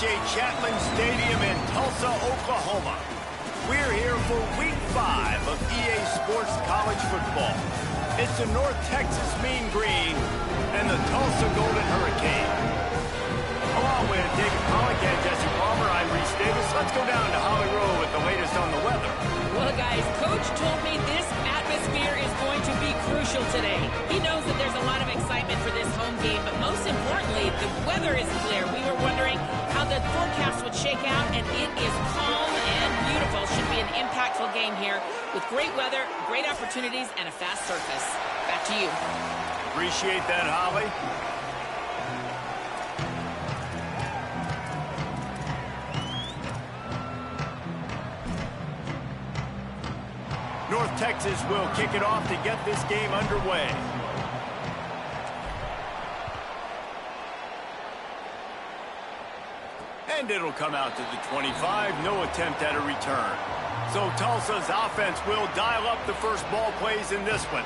AJ Chapman Stadium in Tulsa, Oklahoma. We're here for Week 5 of EA Sports College Football. It's the North Texas Mean Green and the Tulsa Golden Hurricane. Along with David Pollack and Jesse Palmer, I'm Reese Davis. Let's go down to Holly Rowe with the latest on the weather. Well, guys, Coach told me this atmosphere is going to be crucial today. He knows that there's a lot of excitement for this home game, but most importantly, the weather is clear. We were wondering how the forecast would shake out, and it is calm and beautiful. Should be an impactful game here with great weather, great opportunities, and a fast surface. Back to you. Appreciate that, Holly. North Texas will kick it off to get this game underway. And it'll come out to the 25. No attempt at a return. So Tulsa's offense will dial up the first ball plays in this one.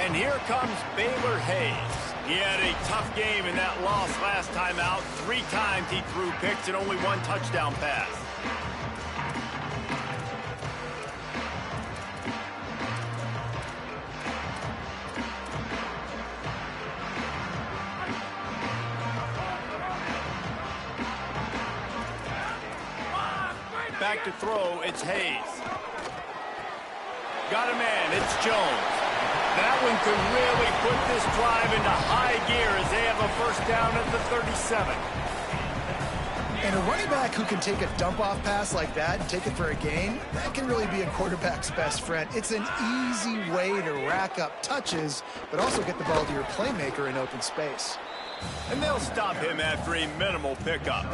And here comes Baylor Hayes. He had a tough game in that loss last time out. 3 times he threw picks and only 1 touchdown pass. Back to throw, it's Hayes. Got a man, it's Jones. That one could really put this drive into high gear as they have a first down at the 37. And a running back who can take a dump-off pass like that and take it for a gain, that can really be a quarterback's best friend. It's an easy way to rack up touches, but also get the ball to your playmaker in open space. And they'll stop him after a minimal pickup.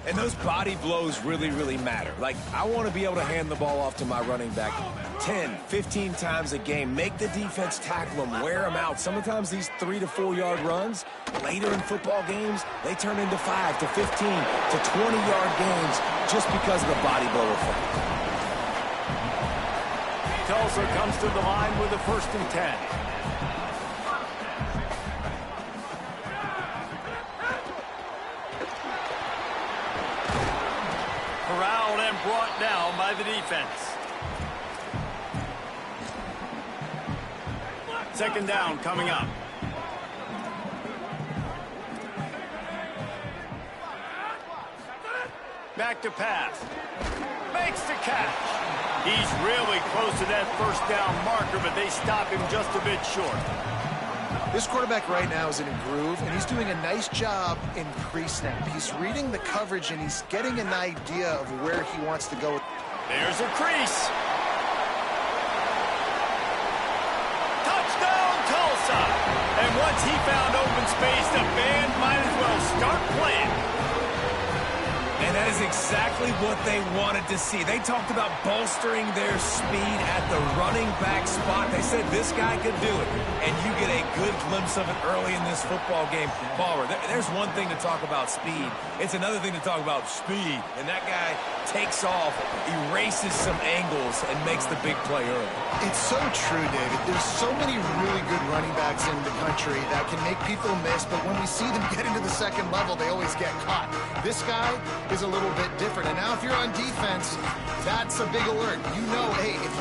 And those body blows really, really matter. Like, I want to be able to hand the ball off to my running back 10, 15 times a game. Make the defense tackle them, wear them out. Sometimes these 3 to 4 yard runs, later in football games, they turn into 5 to 15 to 20-yard gains just because of the body blow effect. Tulsa comes to the line with a 1st and 10. Corralled and brought down by the defense. 2nd down coming up. Back to pass. Makes the catch. He's really close to that 1st down marker, but they stop him just a bit short. This quarterback right now is in a groove, and he's doing a nice job in pre-snap. He's reading the coverage, and he's getting an idea of where he wants to go. There's a crease. Touchdown, Tulsa! And once he found open space, the band might as well start playing. And that is exactly what they wanted to see. They talked about bolstering their speed at the running back spot. They said this guy could do it. And you get a good glimpse of it early in this football game. Palmer, there's one thing to talk about speed. It's another thing to talk about speed. And that guy takes off, erases some angles, and makes the big play early. It's so true, David. There's so many really good running backs in the country that can make people miss, but when we see them get into the 2nd level, they always get caught. This guy is a little bit different. And now if you're on defense, that's a big alert. You know, hey, if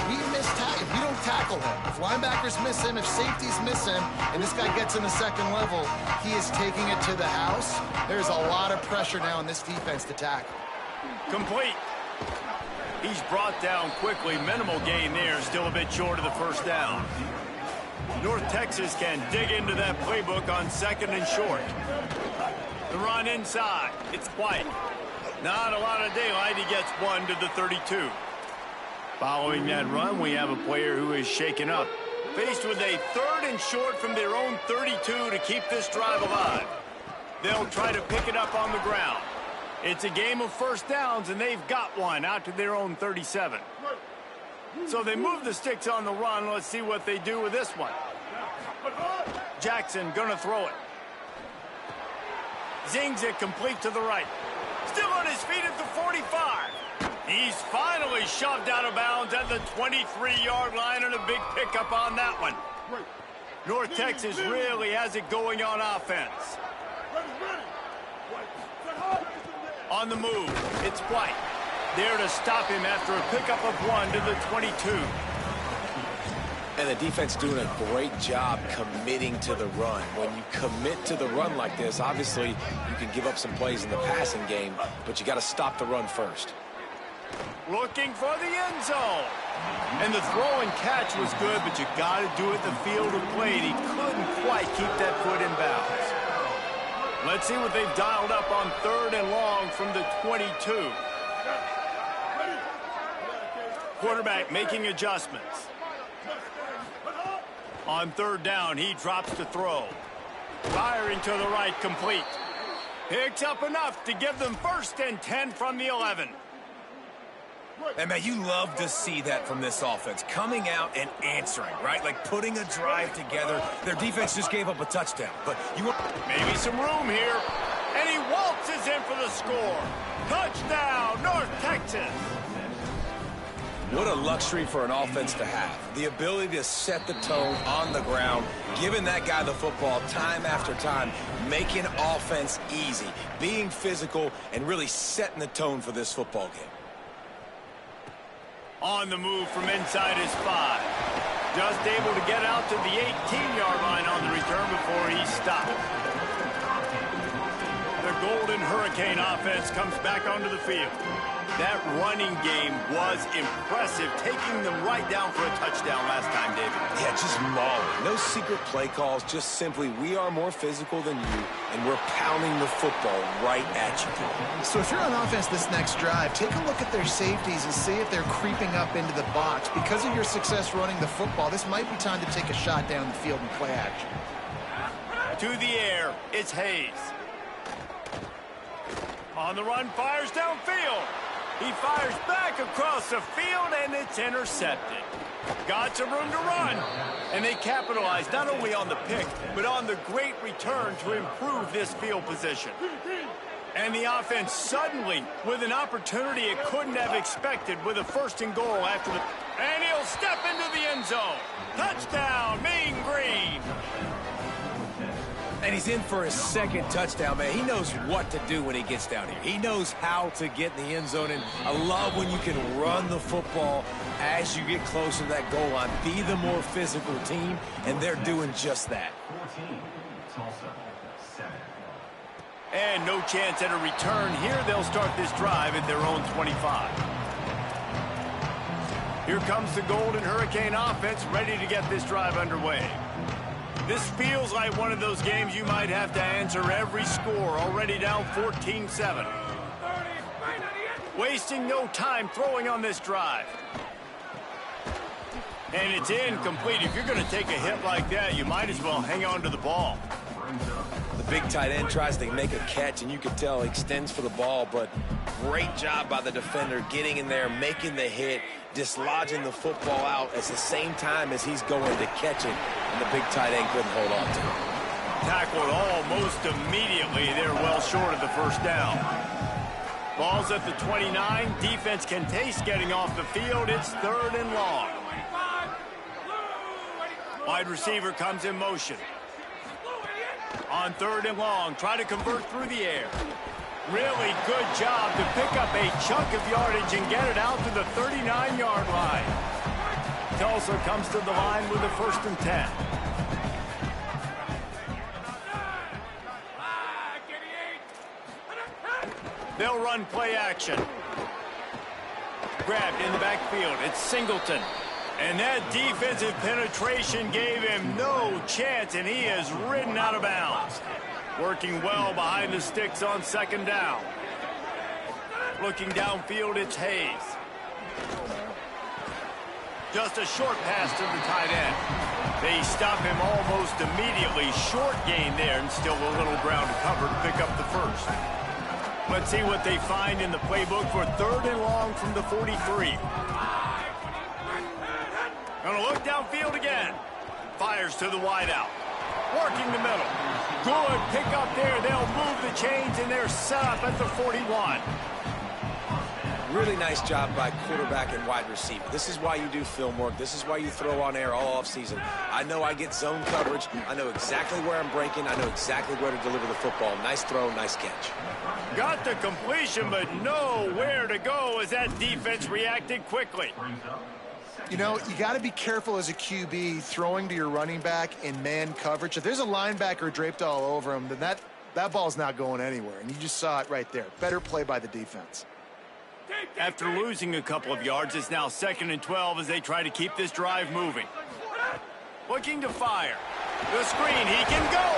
we don't tackle him, if linebackers miss him, if safeties miss him, and this guy gets in the 2nd level, he is taking it to the house. There's a lot of pressure now in this defense to tackle. Complete. He's brought down quickly. Minimal gain there. Still a bit short of the 1st down. North Texas can dig into that playbook on 2nd and short. The run inside. It's White. Not a lot of daylight. He gets 1 to the 32. Following that run, we have a player who is shaken up. Faced with a 3rd and short from their own 32 to keep this drive alive. They'll try to pick it up on the ground. It's a game of 1st downs, and they've got one out to their own 37. So they move the sticks on the run. Let's see what they do with this one. Jackson gonna throw it. Zings it complete to the right. Still on his feet at the 45. He's finally shoved out of bounds at the 23-yard line, and a big pickup on that one. North Texas really has it going on offense. On the move, it's White. There to stop him after a pickup of 1 to the 22. And the defense doing a great job committing to the run. When you commit to the run like this, obviously you can give up some plays in the passing game, but you got to stop the run first. Looking for the end zone. And the throw and catch was good, but you got to do it the field of play. He couldn't quite keep that foot in bounds. Let's see what they've dialed up on 3rd and long from the 22. Quarterback making adjustments. On 3rd down, he drops to throw. Firing to the right, complete. Picks up enough to give them 1st and 10 from the 11. And, man, you love to see that from this offense. Coming out and answering, right? Like putting a drive together. Their defense just gave up a touchdown. But you want maybe some room here. And he waltzes in for the score. Touchdown, North Texas. What a luxury for an offense to have. The ability to set the tone on the ground, giving that guy the football time after time, making offense easy, being physical, and really setting the tone for this football game. On the move from inside his 5. Just able to get out to the 18-yard line on the return before he stopped. The Golden Hurricane offense comes back onto the field. That running game was impressive, taking them right down for a touchdown last time, David. Yeah, just mauling. No secret play calls, just simply we are more physical than you, and we're pounding the football right at you. So if you're on offense this next drive, take a look at their safeties and see if they're creeping up into the box. Because of your success running the football, this might be time to take a shot down the field and play action. To the air, it's Hayes. On the run, fires downfield. He fires back across the field, and it's intercepted. Got some room to run. And they capitalized not only on the pick, but on the great return to improve this field position. And the offense suddenly, with an opportunity it couldn't have expected, with a 1st and goal after the... And he'll step into the end zone. Touchdown, Mean Green. And he's in for his 2nd touchdown, man. He knows what to do when he gets down here. He knows how to get in the end zone, and I love when you can run the football as you get closer to that goal line. Be the more physical team, and they're doing just that. And no chance at a return here. They'll start this drive at their own 25. Here comes the Golden Hurricane offense, ready to get this drive underway. This feels like one of those games you might have to answer every score, already down 14-7. Wasting no time throwing on this drive. And it's incomplete. If you're going to take a hit like that, you might as well hang on to the ball. The big tight end tries to make a catch, and you can tell he extends for the ball, but great job by the defender getting in there, making the hit, dislodging the football out at the same time as he's going to catch it, and the big tight end couldn't hold on to it. Tackled almost immediately. They're well short of the 1st down. Ball's at the 29. Defense can taste getting off the field. It's 3rd and long. Wide receiver comes in motion. On 3rd and long, try to convert through the air. Really good job to pick up a chunk of yardage and get it out to the 39-yard line. Tulsa comes to the line with a 1st and 10. They'll run play action. Grabbed in the backfield. It's Singleton. And that defensive penetration gave him no chance, and he is ridden out of bounds. Working well behind the sticks on 2nd down. Looking downfield, it's Hayes. Just a short pass to the tight end. They stop him almost immediately. Short gain there, and still a little ground to cover to pick up the 1st. Let's see what they find in the playbook for 3rd and long from the 43. Gonna look downfield again. Fires to the wideout. Working the middle. Good pick up there. They'll move the chains, and they're set up at the 41. Really nice job by quarterback and wide receiver. This is why you do film work. This is why you throw on air all offseason. I know I get zone coverage. I know exactly where I'm breaking. I know exactly where to deliver the football. Nice throw, nice catch. Got the completion, but nowhere to go as that defense reacted quickly. You know, you got to be careful as a QB throwing to your running back in man coverage. If there's a linebacker draped all over him, then that ball's not going anywhere. And you just saw it right there. Better play by the defense. After losing a couple of yards, it's now 2nd and 12 as they try to keep this drive moving. Looking to fire. The screen, he can go!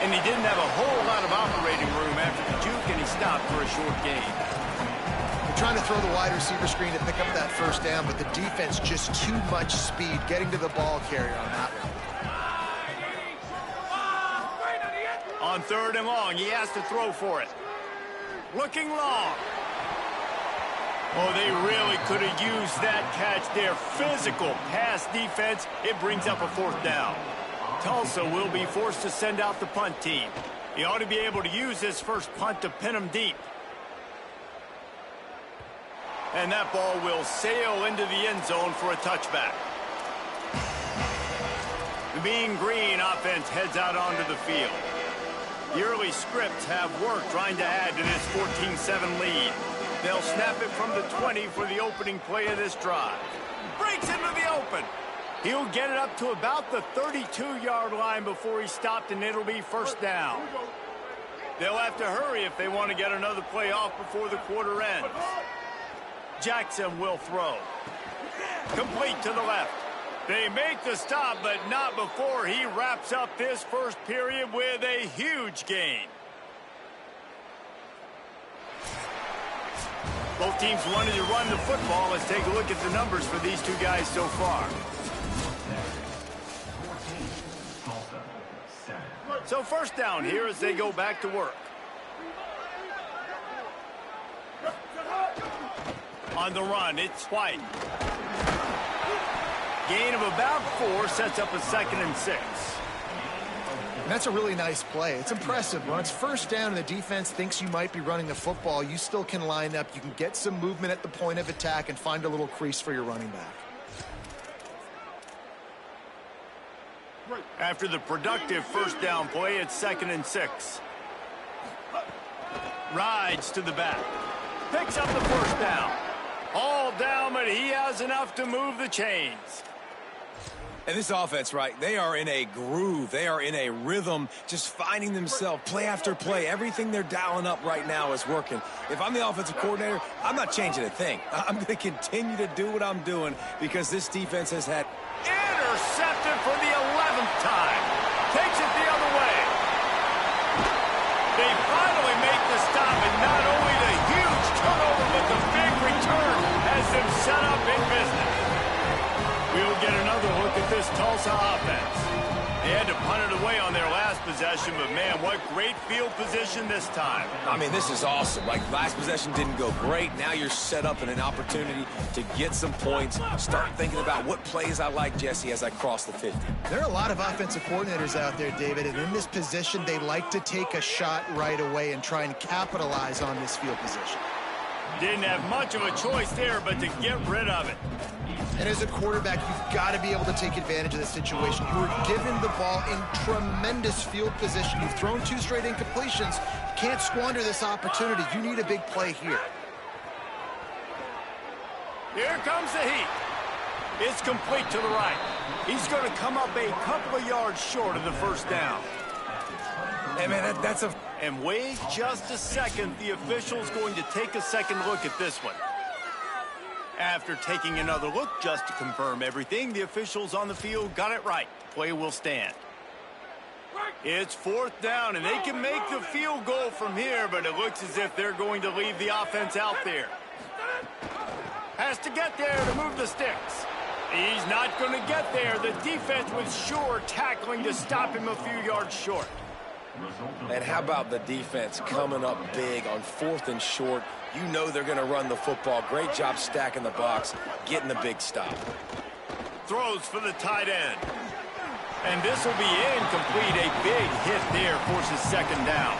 And he didn't have a whole lot of operating room after the juke, and he stopped for a short gain. They're trying to throw the wide receiver screen to pick up that first down, but the defense just too much speed getting to the ball carrier on that one. On 3rd and long, he has to throw for it. Looking long. Oh, they really could have used that catch there. Physical pass defense. It brings up a 4th down. Tulsa will be forced to send out the punt team. He ought to be able to use this first punt to pin him deep. And that ball will sail into the end zone for a touchback. The Mean Green offense heads out onto the field. The early scripts have worked trying to add to this 14-7 lead. They'll snap it from the 20 for the opening play of this drive. Breaks into the open. He'll get it up to about the 32-yard line before he's stopped, and it'll be 1st down. They'll have to hurry if they want to get another play off before the quarter ends. Jackson will throw. Complete to the left. They make the stop, but not before he wraps up this first period with a huge gain. Both teams wanted to run the football. Let's take a look at the numbers for these two guys so far. So 1st down here as they go back to work. On the run, it's White. Gain of about 4 sets up a 2nd and 6. And that's a really nice play. It's impressive. When it's 1st down and the defense thinks you might be running the football, you still can line up. You can get some movement at the point of attack and find a little crease for your running back. After the productive 1st down play, it's 2nd and 6. Rides to the back. Picks up the 1st down. All down, but he has enough to move the chains. And this offense, right, they are in a groove. They are in a rhythm, just finding themselves play after play. Everything they're dialing up right now is working. If I'm the offensive coordinator, I'm not changing a thing. I'm going to continue to do what I'm doing because this defense has had... Intercepted for the 11th time. Takes it the other way. They finally make the stop, and not only the huge turnover, but the big return has them set up in business. We'll get another look at this Tulsa offense. They had to punt it away on their last possession, but man, what great field position this time. I mean, this is awesome. Like, last possession didn't go great. Now you're set up in an opportunity to get some points. Start thinking about what plays I like, Jesse, as I cross the 50. There are a lot of offensive coordinators out there, David, and in this position, they like to take a shot right away and try and capitalize on this field position. Didn't have much of a choice there, but to get rid of it. And as a quarterback, you've got to be able to take advantage of the situation. You were given the ball in tremendous field position. You've thrown 2 straight incompletions. You can't squander this opportunity. You need a big play here. Here comes the heat. It's complete to the right. He's going to come up a couple of yards short of the 1st down. Hey, man, that's a... And wait just a second. The official's going to take a second look at this one. After taking another look just to confirm everything, the officials on the field got it right. Play will stand. It's 4th down, and they can make the field goal from here, but it looks as if they're going to leave the offense out there. Has to get there to move the sticks. He's not going to get there. The defense was sure tackling to stop him a few yards short. And how about the defense coming up big on 4th and short? You know they're going to run the football. Great job stacking the box, getting the big stop. Throws for the tight end. And this will be incomplete. A big hit there forces 2nd down.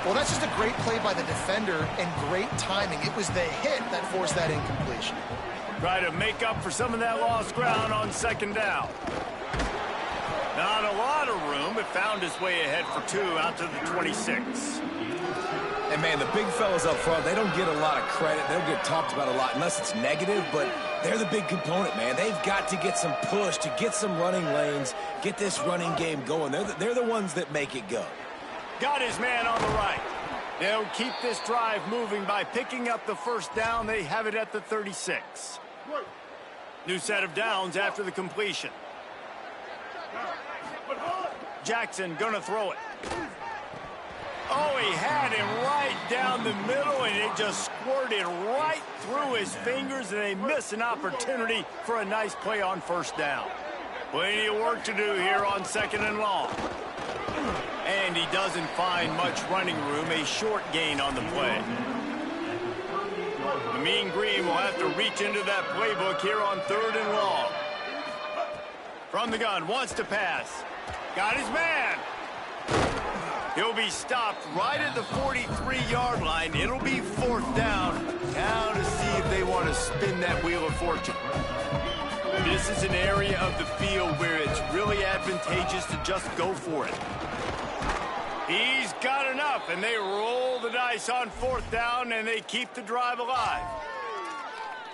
Well, that's just a great play by the defender and great timing. It was the hit that forced that incompletion. Try to make up for some of that lost ground on second down. Not a lot of room, but found his way ahead for 2 out to the 26. And, man, the big fellas up front, they don't get a lot of credit. They don't get talked about a lot unless it's negative, but they're the big component, man. They've got to get some push, to get some running lanes, get this running game going. They're the ones that make it go. Got his man on the right. They'll keep this drive moving by picking up the first down. They have it at the 36. New set of downs after the completion. Jackson gonna throw it. Oh, he had him right down the middle, and it just squirted right through his fingers, and they miss an opportunity for a nice play on first down. Plenty of work to do here on second and long. And he doesn't find much running room, a short gain on the play. The Mean Green will have to reach into that playbook here on third and long. From the gun, wants to pass. Got his man. He'll be stopped right at the 43-yard line. It'll be fourth down. Now to see if they want to spin that wheel of fortune. This is an area of the field where it's really advantageous to just go for it. He's got enough, and they roll the dice on fourth down, and they keep the drive alive.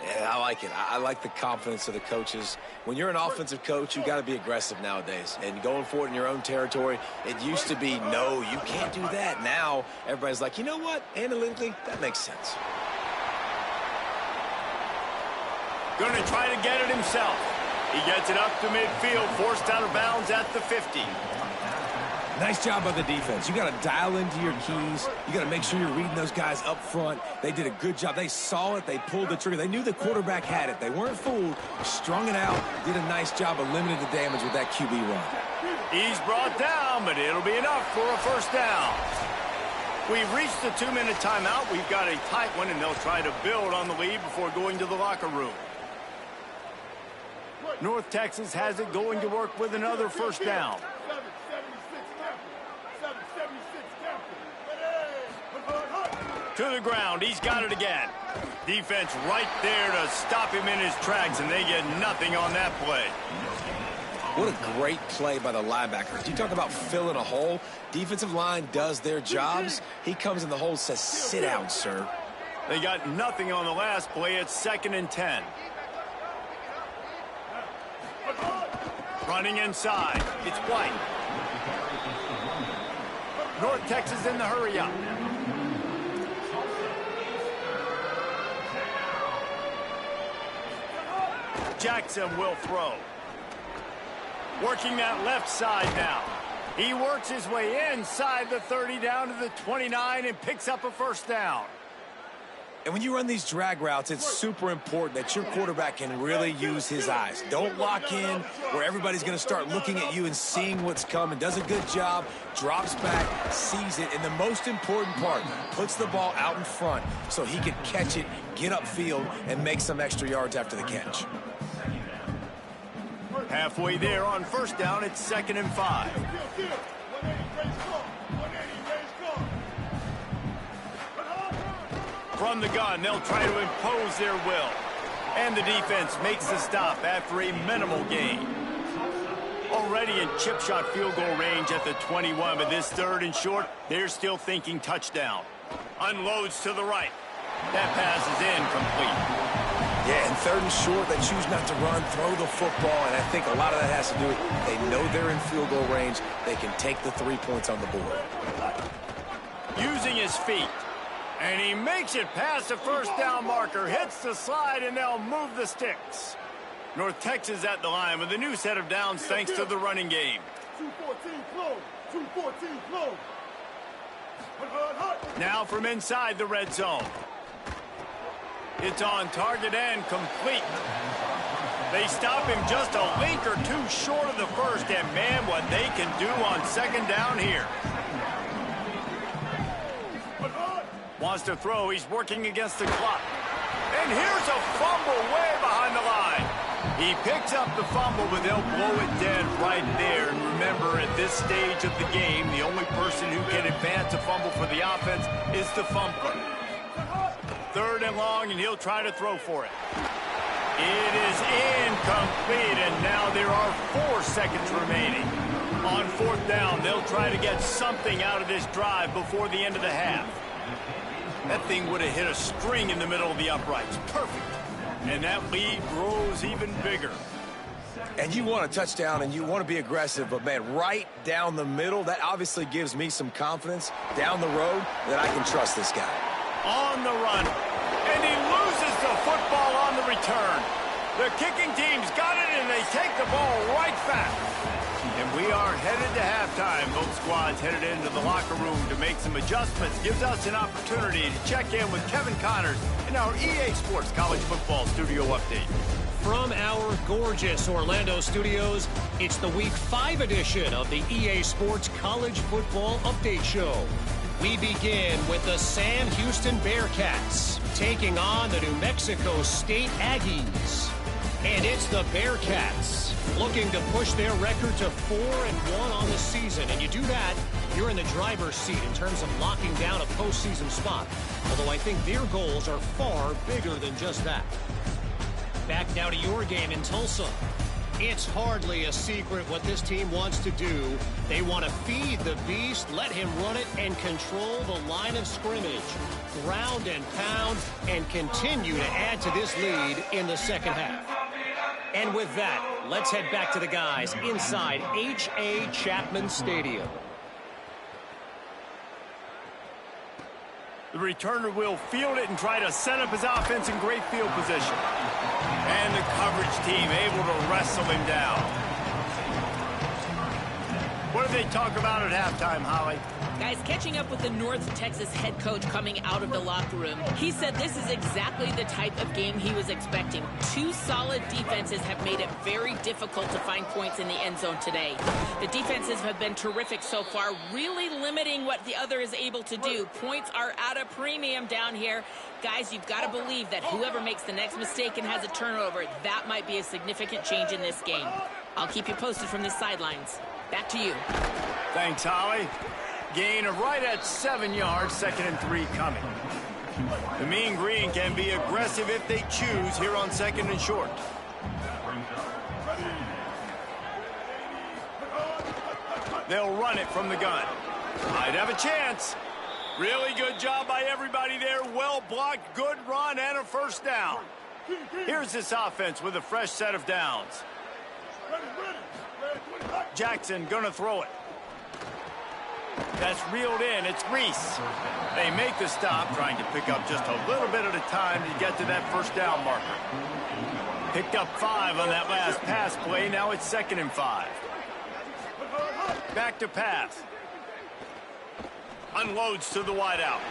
Yeah, I like it. I like the confidence of the coaches. When you're an offensive coach, you got to be aggressive nowadays. And going for it in your own territory, it used to be, no, you can't do that. Now, everybody's like, you know what? Analytically, that makes sense. Going to try to get it himself. He gets it up to midfield, forced out of bounds at the 50. Nice job by the defense. You got to dial into your keys. You got to make sure you're reading those guys up front. They did a good job. They saw it. They pulled the trigger. They knew the quarterback had it. They weren't fooled. Strung it out. Did a nice job of limiting the damage with that QB run. He's brought down, but it'll be enough for a first down. We've reached the 2-minute timeout. We've got a tight one, and they'll try to build on the lead before going to the locker room. North Texas has it, going to work with another first down. To the ground, he's got it again. Defense right there to stop him in his tracks, and they get nothing on that play. What a great play by the linebackers. You talk about filling a hole. Defensive line does their jobs. He comes in the hole and says, sit down, sir. They got nothing on the last play. It's 2nd and 10. Running inside. It's White. North Texas in the hurry-up. Jackson will throw. Working that left side now. He works his way inside the 30 down to the 29 and picks up a first down. And when you run these drag routes, it's super important that your quarterback can really use his eyes. Don't lock in where everybody's going to start looking at you and seeing what's coming. Does a good job, drops back, sees it, and the most important part, puts the ball out in front so he can catch it, get upfield, and make some extra yards after the catch. Halfway there on first down, it's 2nd and 5. From the gun, they'll try to impose their will. And the defense makes the stop after a minimal gain. Already in chip shot field goal range at the 21, but this 3rd and short, they're still thinking touchdown. Unloads to the right. That pass is incomplete. Yeah, and 3rd and short, they choose not to run, throw the football, and I think a lot of that has to do with they know they're in field goal range. They can take the 3 points on the board. Using his feet. And he makes it past the first down marker, hits the slide, and they'll move the sticks. North Texas at the line with a new set of downs thanks to the running game. 2-14 close. 2-14 close. Now from inside the red zone. It's on target and complete. They stop him just a link or two short of the first, and man, what they can do on 2nd down here. Wants to throw, he's working against the clock. And here's a fumble way behind the line. He picks up the fumble, but they'll blow it dead right there. And remember, at this stage of the game, the only person who can advance a fumble for the offense is the fumbler. 3rd and long, and he'll try to throw for it. It is incomplete, and now there are 4 seconds remaining. On 4th down, they'll try to get something out of this drive before the end of the half. That thing would have hit a string in the middle of the uprights. Perfect. And that lead grows even bigger. And you want a touchdown and you want to be aggressive, but, man, right down the middle, that obviously gives me some confidence down the road that I can trust this guy. On the run, and he loses the football on the return. The kicking team's got it, and they take the ball right back. And we are headed to halftime. Both squads headed into the locker room to make some adjustments. Gives us an opportunity to check in with Kevin Connors in our EA Sports College Football Studio Update. From our gorgeous Orlando studios, it's the Week 5 edition of the EA Sports College Football Update Show. We begin with the Sam Houston Bearcats taking on the New Mexico State Aggies. And it's the Bearcats looking to push their record to 4-1 on the season. And you do that, you're in the driver's seat in terms of locking down a postseason spot. Although I think their goals are far bigger than just that. Back now to your game in Tulsa. It's hardly a secret what this team wants to do. They want to feed the beast, let him run it, and control the line of scrimmage. Ground and pound, and continue to add to this lead in the second half. And with that, let's head back to the guys inside H.A. Chapman Stadium. The returner will field it and try to set up his offense in great field position. And the coverage team able to wrestle him down. What do they talk about at halftime, Holly? Guys, catching up with the North Texas head coach coming out of the locker room, he said this is exactly the type of game he was expecting. 2 solid defenses have made it very difficult to find points in the end zone today. The defenses have been terrific so far, really limiting what the other is able to do. Points are at a premium down here. Guys, you've got to believe that whoever makes the next mistake and has a turnover, that might be a significant change in this game. I'll keep you posted from the sidelines. Back to you. Thanks, Holly. Gain of right at 7 yards, 2nd and 3 coming. The Mean Green can be aggressive if they choose here on 2nd and short. They'll run it from the gun. Might have a chance. Really good job by everybody there. Well blocked, good run, and a 1st down. Here's this offense with a fresh set of downs. Jackson gonna throw it. That's reeled in. It's Reese. They make the stop, trying to pick up just a little bit at a time to get to that 1st down marker. Picked up 5 on that last pass play. Now it's 2nd and 5. Back to pass. Unloads to the wideout.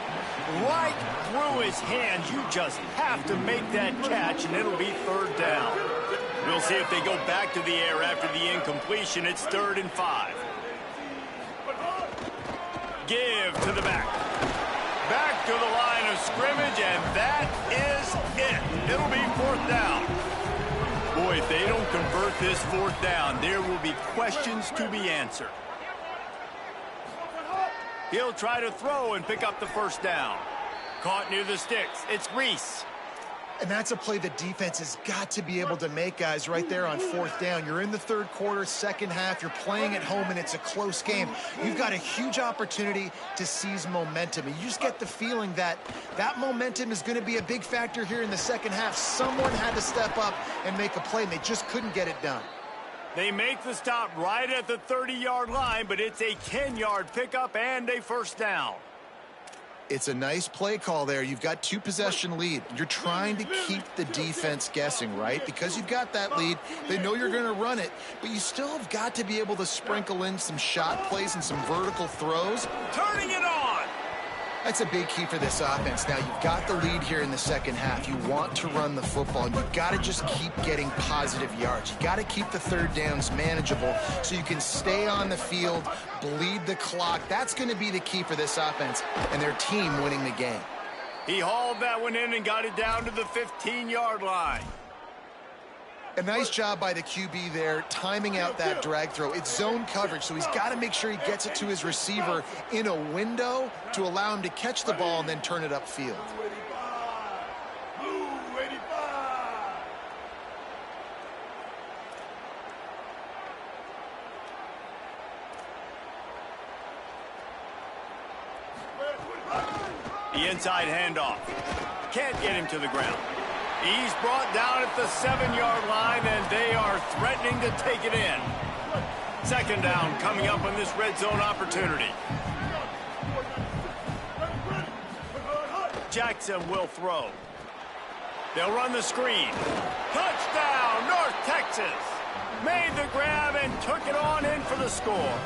Right through his hands. You just have to make that catch, and it'll be 3rd down. We'll see if they go back to the air after the incompletion. It's 3rd and 5. Give to the back. Back to the line of scrimmage, and that is it. It'll be 4th down. Boy, if they don't convert this 4th down, there will be questions to be answered. He'll try to throw and pick up the 1st down. Caught near the sticks. It's Reese. And that's a play the defense has got to be able to make, guys, right there on 4th down. You're in the 3rd quarter, 2nd half. You're playing at home, and it's a close game. You've got a huge opportunity to seize momentum. And you just get the feeling that that momentum is going to be a big factor here in the 2nd half. Someone had to step up and make a play, and they just couldn't get it done. They make the stop right at the 30-yard line, but it's a 10-yard pickup and a 1st down. It's a nice play call there. You've got 2-possession lead. You're trying to keep the defense guessing, right? Because you've got that lead, they know you're going to run it, but you still have got to be able to sprinkle in some shot plays and some vertical throws. Turning it on. That's a big key for this offense. Now, you've got the lead here in the 2nd half. You want to run the football, and you've got to just keep getting positive yards. You've got to keep the 3rd downs manageable so you can stay on the field, bleed the clock. That's going to be the key for this offense and their team winning the game. He hauled that one in and got it down to the 15-yard line. A nice job by the QB there, timing out that drag throw. It's zone coverage, so he's got to make sure he gets it to his receiver in a window to allow him to catch the ball and then turn it upfield. The inside handoff. Can't get him to the ground. He's brought down at the 7-yard line, and they are threatening to take it in. Second down coming up on this red zone opportunity. Jackson will throw. They'll run the screen. Touchdown, North Texas. Made the grab and took it on in for the score.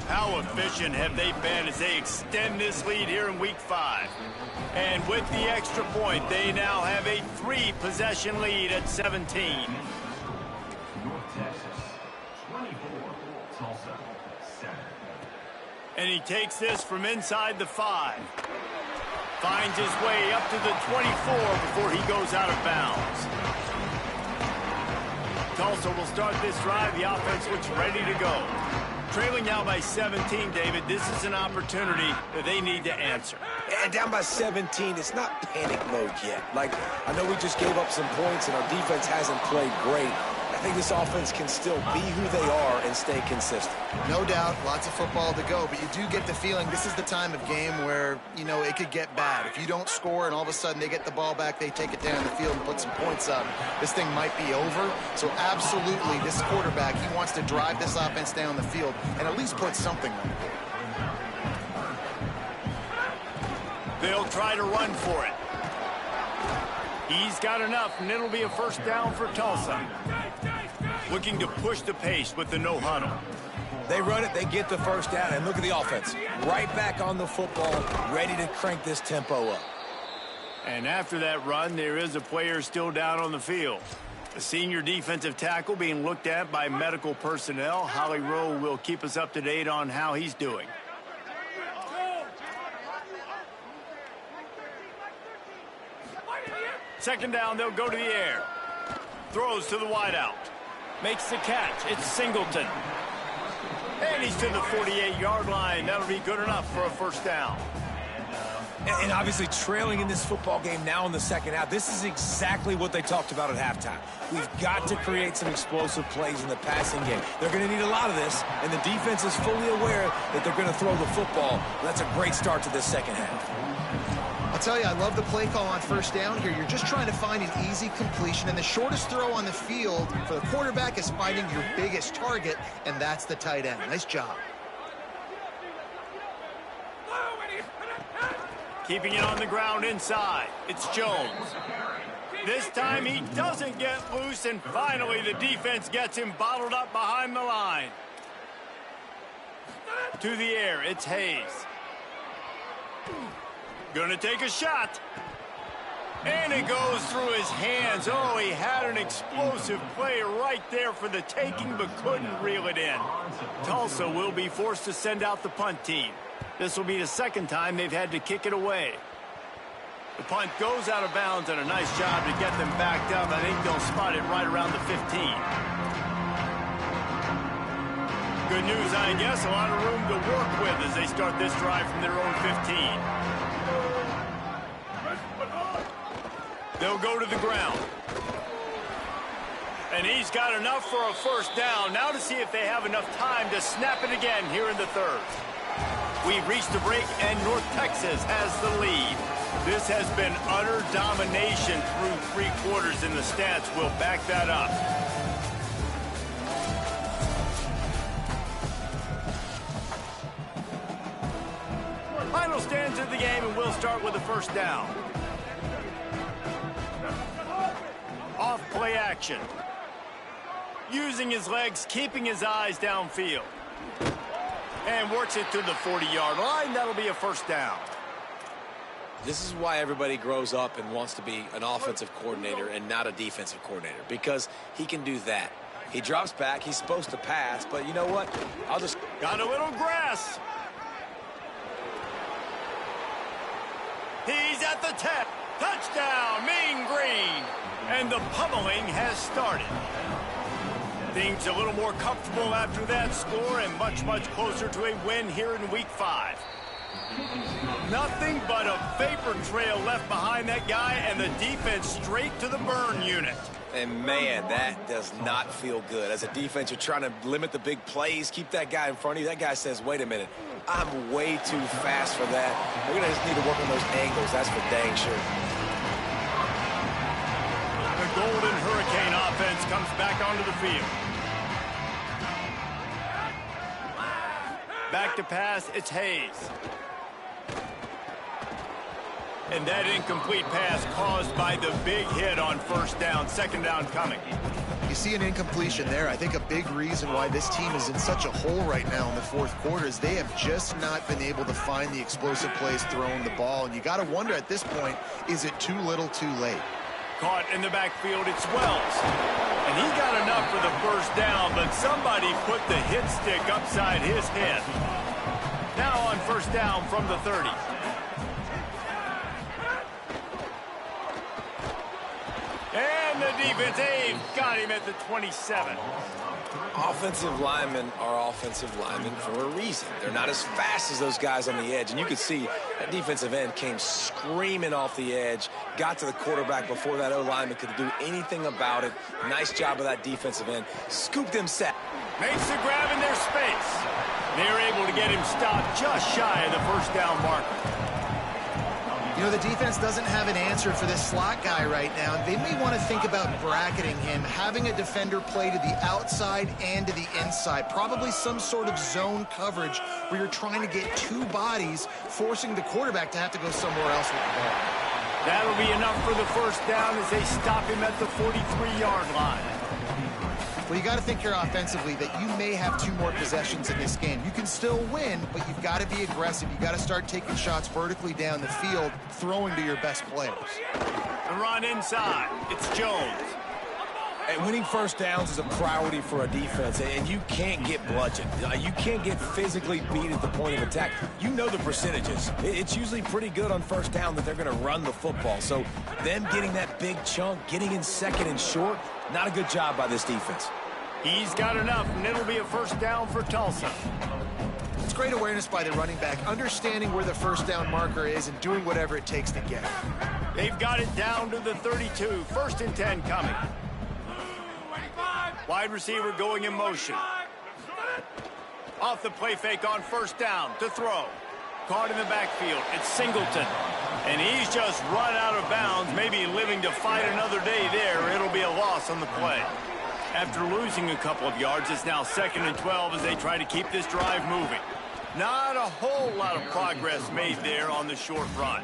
How efficient have they been as they extend this lead here in Week 5? And with the extra point, they now have a 3-possession lead at 17. North Texas, 24, Tulsa, 7. And he takes this from inside the 5. Finds his way up to the 24 before he goes out of bounds. Tulsa will start this drive. The offense looks ready to go. Trailing now by 17, David, this is an opportunity that they need to answer. And down by 17, it's not panic mode yet. Like, I know we just gave up some points and our defense hasn't played great. I think this offense can still be who they are and stay consistent. No doubt, lots of football to go, but you do get the feeling this is the time of game where, you know, it could get bad. If you don't score and all of a sudden they get the ball back, they take it down the field and put some points up, this thing might be over. So absolutely, this quarterback, he wants to drive this offense down the field and at least put something on it. They'll try to run for it. He's got enough, and it'll be a first down for Tulsa. Looking to push the pace with the no huddle. They run it, they get the first down, and look at the offense. Right back on the football, ready to crank this tempo up. And after that run, there is a player still down on the field. The senior defensive tackle being looked at by medical personnel. Holly Rowe will keep us up to date on how he's doing. Second down, they'll go to the air. Throws to the wideout. Makes the catch. It's Singleton. And he's to the 48-yard line. That'll be good enough for a first down. And obviously trailing in this football game now in the second half, this is exactly what they talked about at halftime. We've got to create some explosive plays in the passing game. They're going to need a lot of this, and the defense is fully aware that they're going to throw the football. That's a great start to this second half. I'll tell you, I love the play call on first down here. You're just trying to find an easy completion, and the shortest throw on the field for the quarterback is finding your biggest target, and that's the tight end. Nice job. Keeping it on the ground inside. It's Jones. This time he doesn't get loose, and finally the defense gets him bottled up behind the line. To the air, it's Hayes. Gonna take a shot. And it goes through his hands. Oh, he had an explosive play right there for the taking, but couldn't reel it in. Tulsa will be forced to send out the punt team. This will be the second time they've had to kick it away. The punt goes out of bounds, and a nice job to get them backed up. I think they'll spot it right around the 15. Good news, I guess. A lot of room to work with as they start this drive from their own 15. They'll go to the ground. And he's got enough for a first down. Now to see if they have enough time to snap it again here in the third. We've reached the break, and North Texas has the lead. This has been utter domination through 3 quarters, and the stats will back that up. Final stands of the game, and we'll start with the first down. Off play action. Using his legs, keeping his eyes downfield. And works it to the 40-yard line. That'll be a first down. This is why everybody grows up and wants to be an offensive coordinator and not a defensive coordinator, because he can do that. He drops back. He's supposed to pass, but you know what? I'll just... Got a little grass. He's at the 10. Touchdown, Mean Green. And the pummeling has started. Things a little more comfortable after that score and much, much closer to a win here in Week 5. Nothing but a vapor trail left behind that guy, and the defense straight to the burn unit. And, man, that does not feel good. As a defense, you're trying to limit the big plays, keep that guy in front of you. That guy says, wait a minute, I'm way too fast for that. We're going to just need to work on those angles. That's for dang sure. The Golden Hurricane offense comes back onto the field. Back to pass, it's Hayes. And that incomplete pass caused by the big hit on first down, second down coming. You see an incompletion there. I think a big reason why this team is in such a hole right now in the fourth quarter is they have just not been able to find the explosive plays throwing the ball. And you got to wonder at this point, is it too little too late? Caught in the backfield, it's Wells. And he got enough for the first down, but somebody put the hit stick upside his head. Now on first down from the 30. And the defense, Abe got him at the 27. Offensive linemen are offensive linemen for a reason. They're not as fast as those guys on the edge. And you could see that defensive end came screaming off the edge, got to the quarterback before that O-lineman could do anything about it. Nice job of that defensive end. Scooped him set. Makes the grab in their space. They're able to get him stopped just shy of the first down marker. You know, the defense doesn't have an answer for this slot guy right now. They may want to think about bracketing him, having a defender play to the outside and to the inside. Probably some sort of zone coverage where you're trying to get two bodies, forcing the quarterback to have to go somewhere else with the ball. That'll be enough for the first down as they stop him at the 43-yard line. Well, you got to think here offensively that you may have two more possessions in this game. You can still win, but you've got to be aggressive. You got to start taking shots vertically down the field, throwing to your best players. The run inside. It's Jones. And winning first downs is a priority for a defense, and you can't get bludgeoned. You can't get physically beat at the point of attack. You know the percentages. It's usually pretty good on first down that they're going to run the football. So them getting that big chunk, getting in second and short, not a good job by this defense. He's got enough, and it'll be a first down for Tulsa. It's great awareness by the running back, understanding where the first down marker is and doing whatever it takes to get it. They've got it down to the 32. First and 10 coming. Wide receiver going in motion. Off the play fake on first down to throw. Caught in the backfield. It's Singleton. And he's just run out of bounds, maybe living to fight another day there. It'll be a loss on the play. After losing a couple of yards, it's now 2nd and 12 as they try to keep this drive moving. Not a whole lot of progress made there on the short run.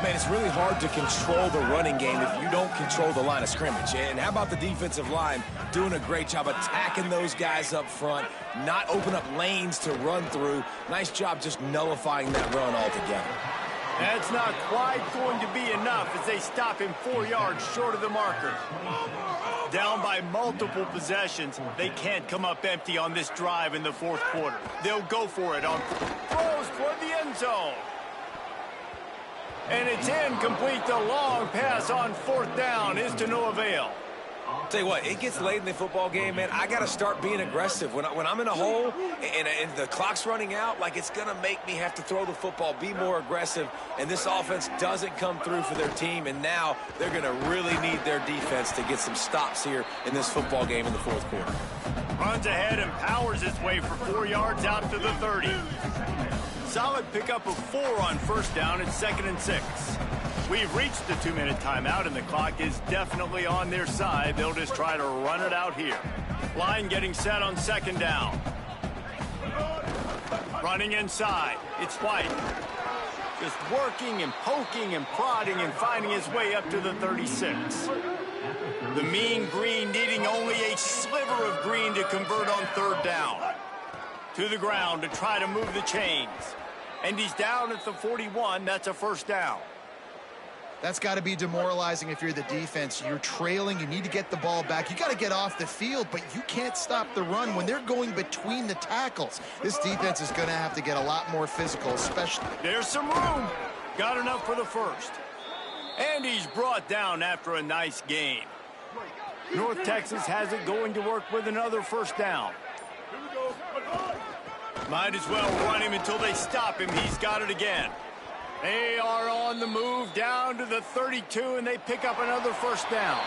Man, it's really hard to control the running game if you don't control the line of scrimmage. And how about the defensive line doing a great job attacking those guys up front, not open up lanes to run through. Nice job just nullifying that run altogether. That's not quite going to be enough as they stop him 4 yards short of the marker. Down by multiple possessions, they can't come up empty on this drive in the fourth quarter. They'll go for it on throws toward the end zone. And it's incomplete. The long pass on fourth down is to no avail. Tell you what, it gets late in the football game, man. I got to start being aggressive. When I'm in a hole and the clock's running out, like it's going to make me have to throw the football, be more aggressive, and this offense doesn't come through for their team, and now they're going to really need their defense to get some stops here in this football game in the fourth quarter. Runs ahead and powers his way for 4 yards out to the 30. Solid pickup of 4 on first down. It's 2nd and 6. We've reached the 2-minute timeout, and the clock is definitely on their side. They'll just try to run it out here. Line getting set on 2nd down. Running inside. It's White. Just working and poking and prodding and finding his way up to the 36. The mean green needing only a sliver of green to convert on 3rd down. To the ground to try to move the chains. And he's down at the 41. That's a first down. That's got to be demoralizing if you're the defense. You're trailing. You need to get the ball back. You got to get off the field, but you can't stop the run when they're going between the tackles. This defense is going to have to get a lot more physical, especially. There's some room. Got enough for the first. And he's brought down after a nice gain. North Texas has it going to work with another first down. Might as well run him until they stop him. He's got it again. They are on the move down to the 32, and they pick up another first down.